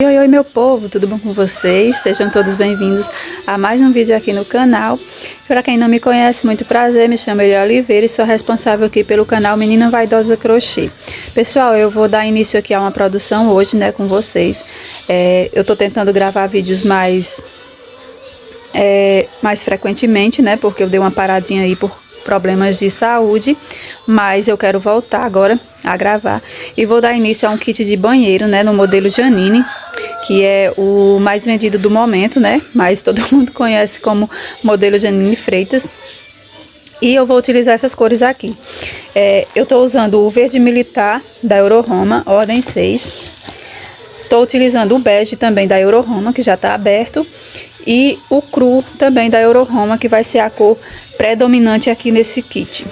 Oi, oi meu povo, tudo bom com vocês? Sejam todos bem-vindos a mais um vídeo aqui no canal. Para quem não me conhece, muito prazer, me chamo Elia Oliveira e sou responsável aqui pelo canal Menina Vaidosa Crochê. Pessoal, eu vou dar início aqui a uma produção hoje, né, com vocês. Eu tô tentando gravar vídeos mais frequentemente, né, porque eu dei uma paradinha aí por problemas de saúde, mas eu quero voltar agora a gravar e vou dar início a um kit de banheiro, né, no modelo Janine, que é o mais vendido do momento, né, mas todo mundo conhece como modelo Janine Freitas. E eu vou utilizar essas cores aqui. Eu tô usando o verde militar da Euroroma, ordem 6. Tô utilizando o bege também da Euroroma, que já tá aberto, e o cru também da Euroroma, que vai ser a cor predominante aqui nesse kit.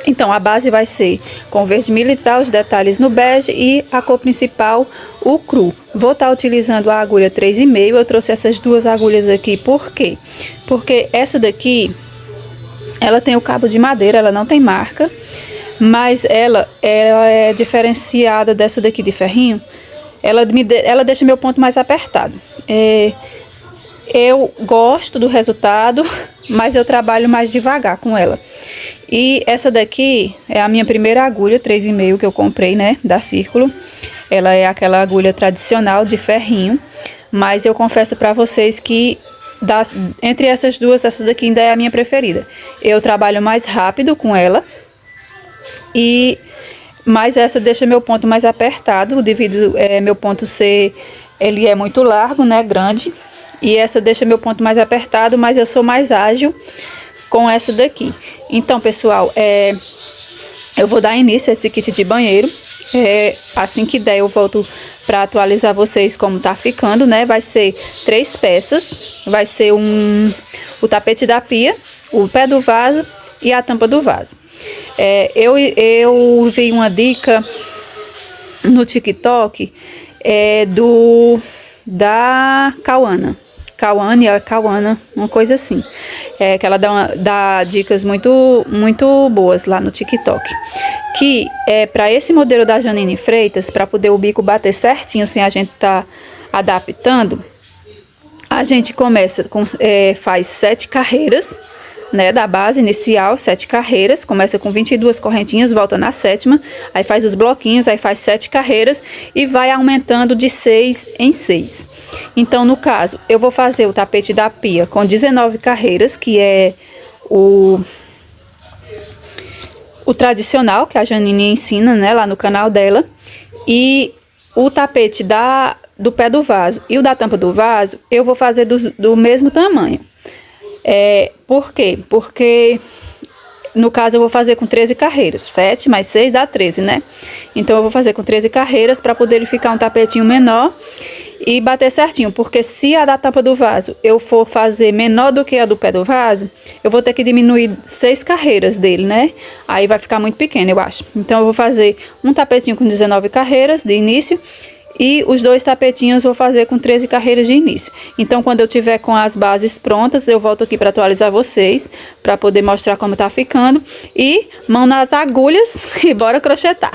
Então a base vai ser com verde militar, os detalhes no bege e a cor principal, o cru. Vou estar utilizando a agulha 3,5. Eu trouxe essas duas agulhas aqui, por quê? Porque essa daqui, ela tem o cabo de madeira, ela não tem marca, mas ela é diferenciada dessa daqui de ferrinho. Ela deixa meu ponto mais apertado. Eu gosto do resultado, mas eu trabalho mais devagar com ela. E essa daqui é a minha primeira agulha 3,5 que eu comprei, né, da Círculo. Ela é aquela agulha tradicional de ferrinho, mas eu confesso pra vocês que entre essas duas, essa daqui ainda é a minha preferida. Eu trabalho mais rápido com ela, mas essa deixa meu ponto mais apertado, devido meu ponto ele é muito largo, né, grande. E essa deixa meu ponto mais apertado, mas eu sou mais ágil com essa daqui. Então, pessoal, eu vou dar início a esse kit de banheiro. Assim que der, eu volto para atualizar vocês como tá ficando, né? Vai ser 3 peças. Vai ser o tapete da pia, o pé do vaso e a tampa do vaso. Eu vi uma dica no TikTok da Cauana, uma coisa assim, que ela dá dicas muito boas lá no TikTok, que para esse modelo da Janine Freitas, para poder o bico bater certinho sem a gente tá adaptando, a gente começa faz 7 carreiras, né, da base inicial, 7 carreiras, começa com 22 correntinhas, volta na 7ª, aí faz os bloquinhos, aí faz 7 carreiras e vai aumentando de 6 em 6. Então, no caso, eu vou fazer o tapete da pia com 19 carreiras, que é o tradicional, que a Janine ensina, né, lá no canal dela, e o tapete do pé do vaso e o da tampa do vaso, eu vou fazer do mesmo tamanho. Por quê? Porque no caso eu vou fazer com 13 carreiras, 7 mais 6 dá 13, né? Então eu vou fazer com 13 carreiras para poder ele ficar um tapetinho menor e bater certinho, porque se a da tampa do vaso eu for fazer menor do que a do pé do vaso, eu vou ter que diminuir 6 carreiras dele, né? Aí vai ficar muito pequeno, eu acho. Então eu vou fazer um tapetinho com 19 carreiras de início e os 2 tapetinhos vou fazer com 13 carreiras de início. Então, quando eu tiver com as bases prontas, eu volto aqui para atualizar vocês, para poder mostrar como tá ficando. E mão nas agulhas e bora crochetar!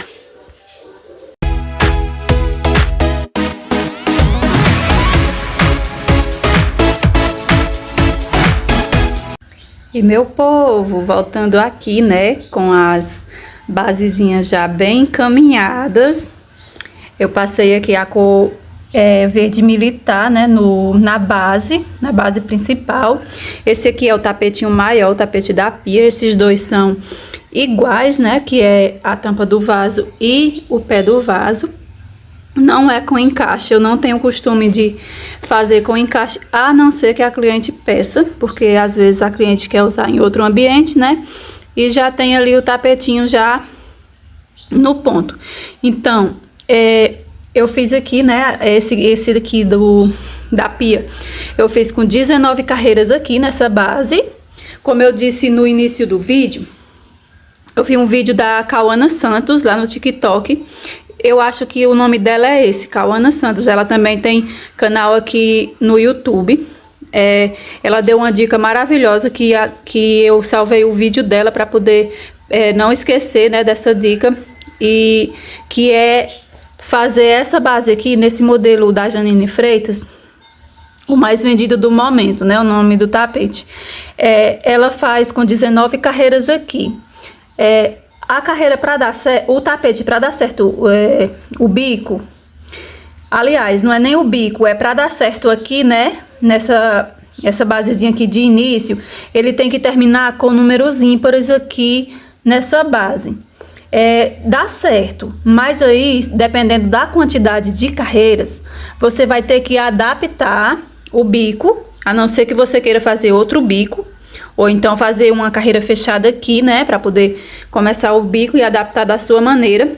E meu povo, voltando aqui, né, com as basezinhas já bem encaminhadas. Eu passei aqui a cor verde militar, né, na base principal. Esse aqui é o tapetinho maior, o tapete da pia. Esses dois são iguais, né, que é a tampa do vaso e o pé do vaso. Não é com encaixe, eu não tenho costume de fazer com encaixe, a não ser que a cliente peça, porque às vezes a cliente quer usar em outro ambiente, né, e já tem ali o tapetinho já no ponto. Então, eu fiz aqui, né, esse aqui da pia, eu fiz com 19 carreiras aqui nessa base. Como eu disse no início do vídeo, eu vi um vídeo da Cauana Santos lá no TikTok. Eu acho que o nome dela é esse, Cauana Santos. Ela também tem canal aqui no YouTube. Ela deu uma dica maravilhosa que eu salvei o vídeo dela para poder não esquecer, né, dessa dica. E que é fazer essa base aqui nesse modelo da Janine Freitas, o mais vendido do momento, né? O nome do tapete. Ela faz com 19 carreiras aqui. A carreira para dar certo, o tapete para dar certo, o bico. Aliás, não é nem o bico, é para dar certo aqui, né? Essa basezinha aqui de início, ele tem que terminar com números ímpares aqui nessa base. Dá certo, mas aí, dependendo da quantidade de carreiras, você vai ter que adaptar o bico, a não ser que você queira fazer outro bico, ou então fazer uma carreira fechada aqui, né, para poder começar o bico e adaptar da sua maneira.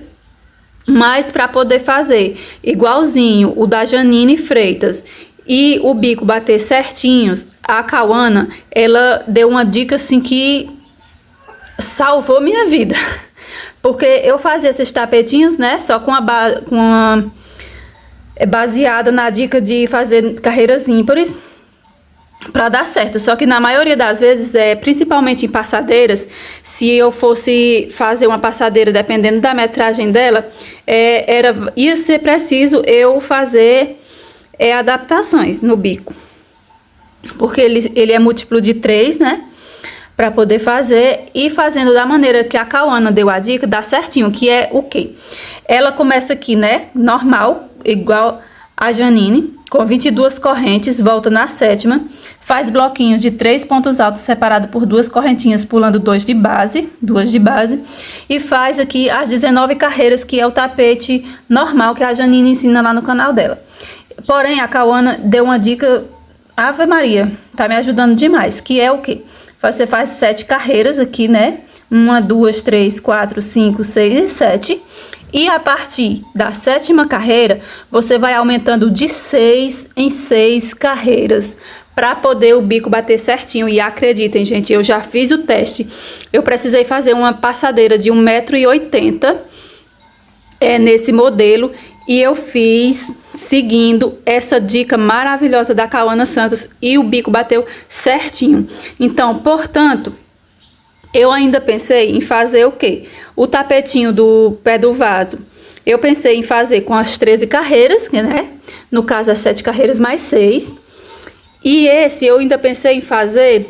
Mas para poder fazer igualzinho o da Janine Freitas e o bico bater certinhos, a Cauana, ela deu uma dica assim que salvou minha vida. Porque eu fazia esses tapetinhos, né, só com baseada na dica de fazer carreiras ímpares para dar certo. Só que na maioria das vezes, principalmente em passadeiras, se eu fosse fazer uma passadeira, dependendo da metragem dela, ia ser preciso eu fazer adaptações no bico. Porque ele é múltiplo de 3, né? Para poder fazer, e fazendo da maneira que a Cauana deu a dica, dá certinho, que é o quê? Ela começa aqui, né, normal, igual a Janine, com 22 correntes, volta na 7ª, faz bloquinhos de 3 pontos altos separados por 2 correntinhas, pulando 2 de base, e faz aqui as 19 carreiras, que é o tapete normal que a Janine ensina lá no canal dela. Porém, a Cauana deu uma dica, Ave Maria, tá me ajudando demais, que é o quê? Você faz 7 carreiras aqui, né? 1, 2, 3, 4, 5, 6 e 7. E a partir da 7ª carreira, você vai aumentando de 6 em 6 carreiras para poder o bico bater certinho. E acreditem, gente, eu já fiz o teste. Eu precisei fazer uma passadeira de 1,80 m nesse modelo. E eu fiz seguindo essa dica maravilhosa da Cauana Santos e o bico bateu certinho. Então, portanto, eu ainda pensei em fazer o quê? O tapetinho do pé do vaso. Eu pensei em fazer com as 13 carreiras, né? No caso, as 7 carreiras mais 6. E esse eu ainda pensei em fazer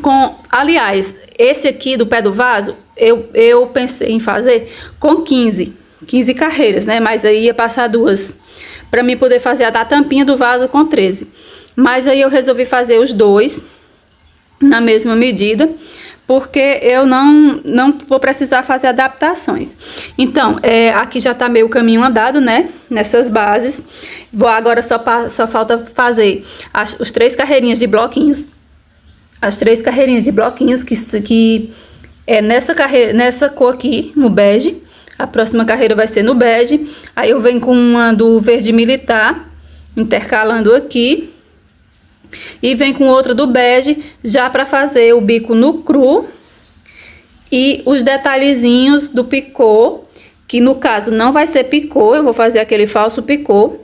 com... Aliás, esse aqui do pé do vaso, eu pensei em fazer com 15 carreiras, né? Mas aí ia passar 2 para mim poder fazer a da tampinha do vaso com 13. Mas aí eu resolvi fazer os 2 na mesma medida, porque eu não vou precisar fazer adaptações. Então, aqui já tá meio caminho andado, né? Nessas bases. Vou agora só falta fazer os 3 carreirinhas de bloquinhos. As 3 carreirinhas de bloquinhos que é nessa cor aqui, no bege. A próxima carreira vai ser no bege. Aí eu venho com uma do verde militar, intercalando aqui. E vem com outra do bege, já para fazer o bico no cru. E os detalhezinhos do picô, que no caso não vai ser picô, eu vou fazer aquele falso picô.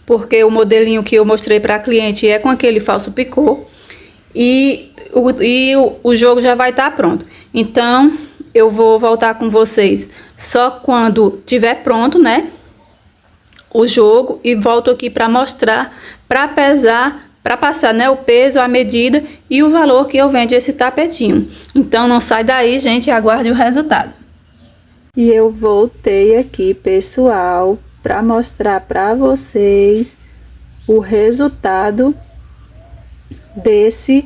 Porque o modelinho que eu mostrei para a cliente é com aquele falso picô. E o jogo já vai estar pronto. Então... eu vou voltar com vocês só quando tiver pronto, né? O jogo, e volto aqui para mostrar, para pesar, para passar, né, o peso, a medida e o valor que eu vendo esse tapetinho. Então não sai daí, gente, aguarde o resultado. E eu voltei aqui, pessoal, para mostrar para vocês o resultado desse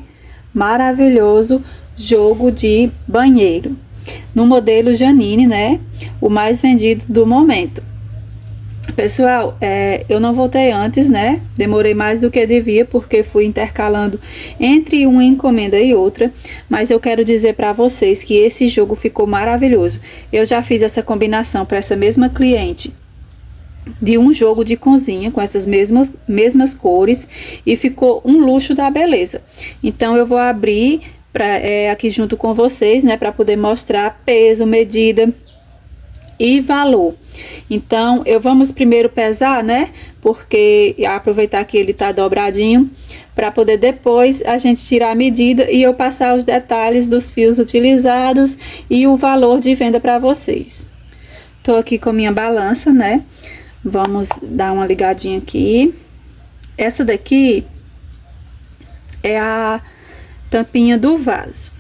maravilhoso jogo de banheiro. No modelo Janine, né? O mais vendido do momento. Pessoal, eu não voltei antes, né? Demorei mais do que devia, porque fui intercalando entre uma encomenda e outra. Mas eu quero dizer para vocês que esse jogo ficou maravilhoso. Eu já fiz essa combinação para essa mesma cliente de um jogo de cozinha com essas mesmas cores, e ficou um luxo da beleza. Então eu vou abrir aqui junto com vocês, né, para poder mostrar peso, medida e valor. Então, vamos primeiro pesar, né, porque aproveitar que ele tá dobradinho, para poder depois a gente tirar a medida e eu passar os detalhes dos fios utilizados e o valor de venda para vocês. Tô aqui com minha balança, né? Vamos dar uma ligadinha aqui. Essa daqui é a tampinha do vaso.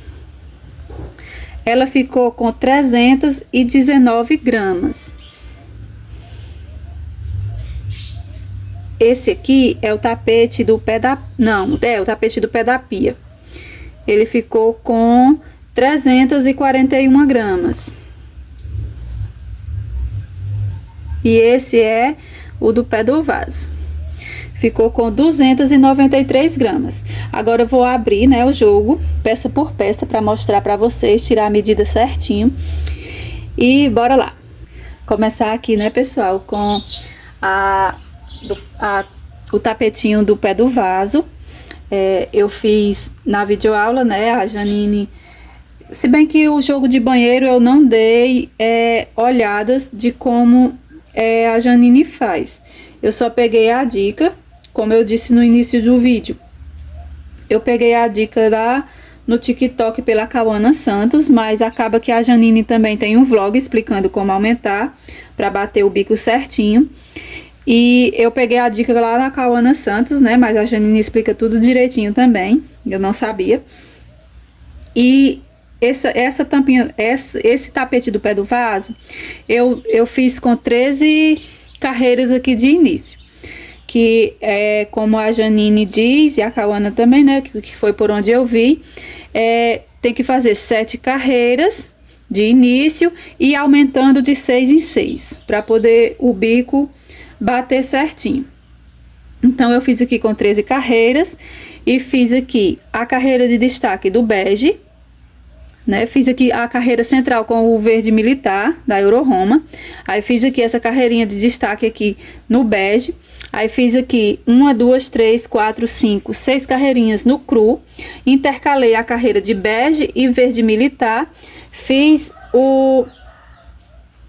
Ela ficou com 319 gramas. Esse aqui é o tapete do pé da... Não, é o tapete do pé da pia. Ele ficou com 341 gramas. E esse é o do pé do vaso. Ficou com 293 gramas. Agora eu vou abrir, né, o jogo, peça por peça, para mostrar para vocês, tirar a medida certinho. E bora lá. Começar aqui, né, pessoal, com o tapetinho do pé do vaso. Eu fiz na videoaula, né, a Janine... Se bem que o jogo de banheiro eu não dei olhadas de como a Janine faz. Eu só peguei a dica, como eu disse no início do vídeo. Eu peguei a dica lá no TikTok pela Cauana Santos, mas acaba que a Janine também tem um vlog explicando como aumentar para bater o bico certinho. E eu peguei a dica lá na Cauana Santos, né? Mas a Janine explica tudo direitinho também. Eu não sabia. E essa tampinha, esse tapete do pé do vaso, eu fiz com 13 carreiras aqui de início. Que é como a Janine diz, e a Cauana também, né? Que foi por onde eu vi. Tem que fazer 7 carreiras de início e aumentando de 6 em 6, para poder o bico bater certinho. Então eu fiz aqui com 13 carreiras e fiz aqui a carreira de destaque do bege, né? Fiz aqui a carreira central com o verde militar da Euro-Roma. Aí fiz aqui essa carreirinha de destaque aqui no bege. Aí fiz aqui 1, 2, 3, 4, 5, 6 carreirinhas no cru. Intercalei a carreira de bege e verde militar. Fiz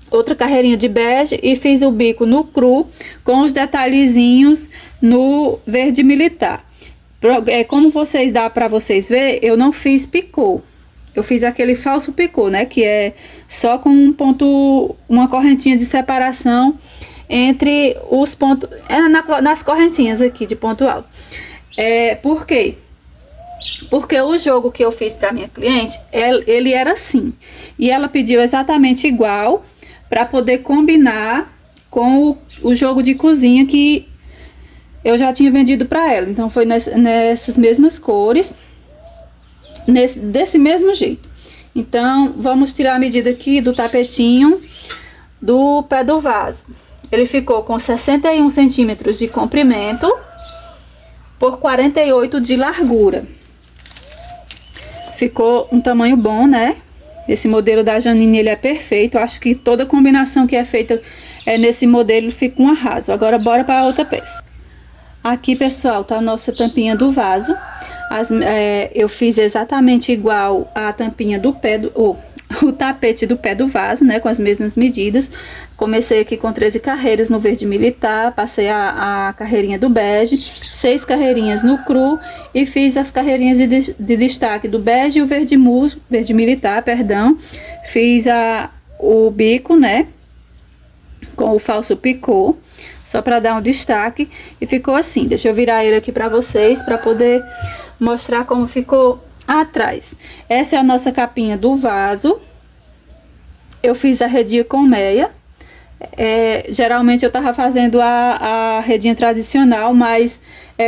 outra carreirinha de bege e fiz o bico no cru com os detalhezinhos no verde militar. Como vocês dá para vocês ver, eu não fiz picô. Eu fiz aquele falso picô, né? Que é só com um ponto, uma correntinha de separação entre os pontos, nas correntinhas aqui de ponto alto. Por quê? Porque o jogo que eu fiz para minha cliente, ele era assim. E ela pediu exatamente igual para poder combinar com o jogo de cozinha que eu já tinha vendido para ela. Então foi nessas mesmas cores, desse mesmo jeito. Então vamos tirar a medida aqui do tapetinho do pé do vaso. Ele ficou com 61 centímetros de comprimento por 48 de largura. Ficou um tamanho bom, né? Esse modelo da Janine, ele é perfeito. Acho que toda combinação que é feita nesse modelo fica um arraso. Agora bora para outra peça. Aqui, pessoal, tá a nossa tampinha do vaso. Eu fiz exatamente igual a tampinha do pé o tapete do pé do vaso, né, com as mesmas medidas. Comecei aqui com 13 carreiras no verde militar, passei a carreirinha do bege, 6 carreirinhas no cru e fiz as carreirinhas de destaque do bege e o verde militar, perdão. Fiz o bico, né, com o falso picô, só para dar um destaque, e ficou assim. Deixa eu virar ele aqui para vocês, para poder mostrar como ficou atrás. Essa é a nossa capinha do vaso. Eu fiz a redinha com meia. Geralmente eu tava fazendo a redinha tradicional, mas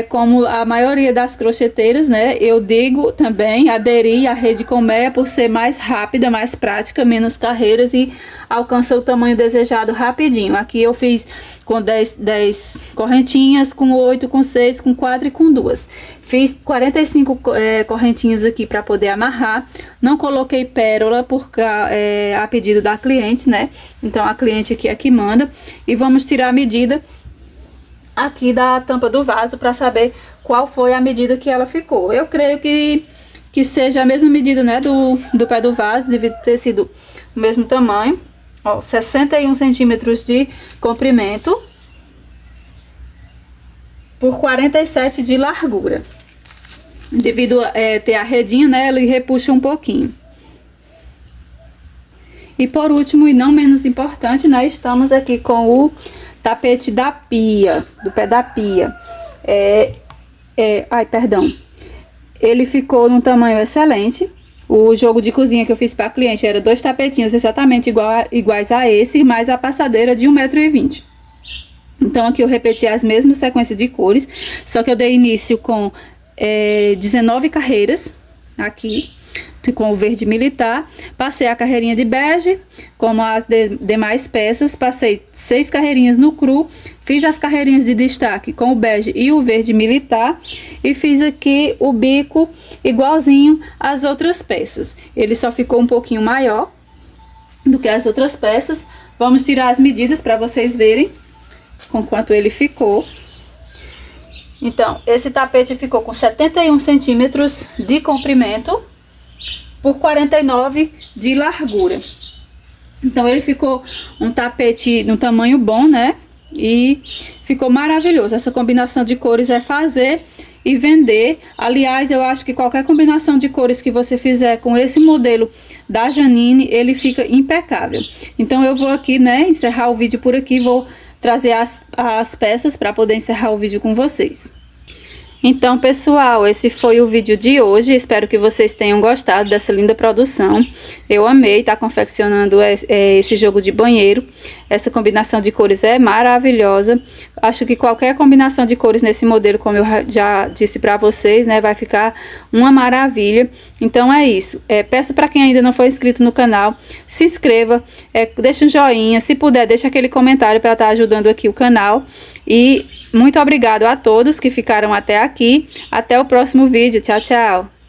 como a maioria das crocheteiras, né, eu digo também, aderi à rede com meia por ser mais rápida, mais prática, menos carreiras e alcança o tamanho desejado rapidinho. Aqui eu fiz com 10 correntinhas, com 8, com 6, com 4 e com 2. Fiz 45 correntinhas aqui para poder amarrar. Não coloquei pérola porque a pedido da cliente, né? Então a cliente aqui é que manda. E vamos tirar a medida aqui da tampa do vaso para saber qual foi a medida que ela ficou. Eu creio que seja a mesma medida, né, do pé do vaso, deve ter sido o mesmo tamanho. Ó, 61 centímetros de comprimento por 47 de largura. Devido a ter a redinha, né, ele repuxa um pouquinho. E por último, e não menos importante, né, estamos aqui com o tapete da pia, do pé da pia. Ele ficou num tamanho excelente. O jogo de cozinha que eu fiz para cliente era 2 tapetinhos exatamente iguais a esse, mais a passadeira de 1,20 m. Então aqui eu repeti as mesmas sequências de cores, só que eu dei início com 19 carreiras aqui, com o verde militar. Passei a carreirinha de bege, como as demais peças. Passei 6 carreirinhas no cru. Fiz as carreirinhas de destaque com o bege e o verde militar. E fiz aqui o bico igualzinho às outras peças. Ele só ficou um pouquinho maior do que as outras peças. Vamos tirar as medidas para vocês verem com quanto ele ficou. Então, esse tapete ficou com 71 centímetros de comprimento por 49 de largura. Então ele ficou um tapete no tamanho bom, né? E ficou maravilhoso. Essa combinação de cores é fazer e vender. Aliás, eu acho que qualquer combinação de cores que você fizer com esse modelo da Janine, ele fica impecável. Então eu vou aqui, né, encerrar o vídeo por aqui. Vou trazer as peças para poder encerrar o vídeo com vocês. Então, pessoal, esse foi o vídeo de hoje. Espero que vocês tenham gostado dessa linda produção. Eu amei estar confeccionando esse jogo de banheiro. Essa combinação de cores é maravilhosa. Acho que qualquer combinação de cores nesse modelo, como eu já disse para vocês, né, vai ficar uma maravilha. Então é isso. Peço para quem ainda não foi inscrito no canal, se inscreva, deixa um joinha. Se puder, deixa aquele comentário para estar ajudando aqui o canal. E muito obrigado a todos que ficaram até aqui. Até o próximo vídeo. Tchau, tchau.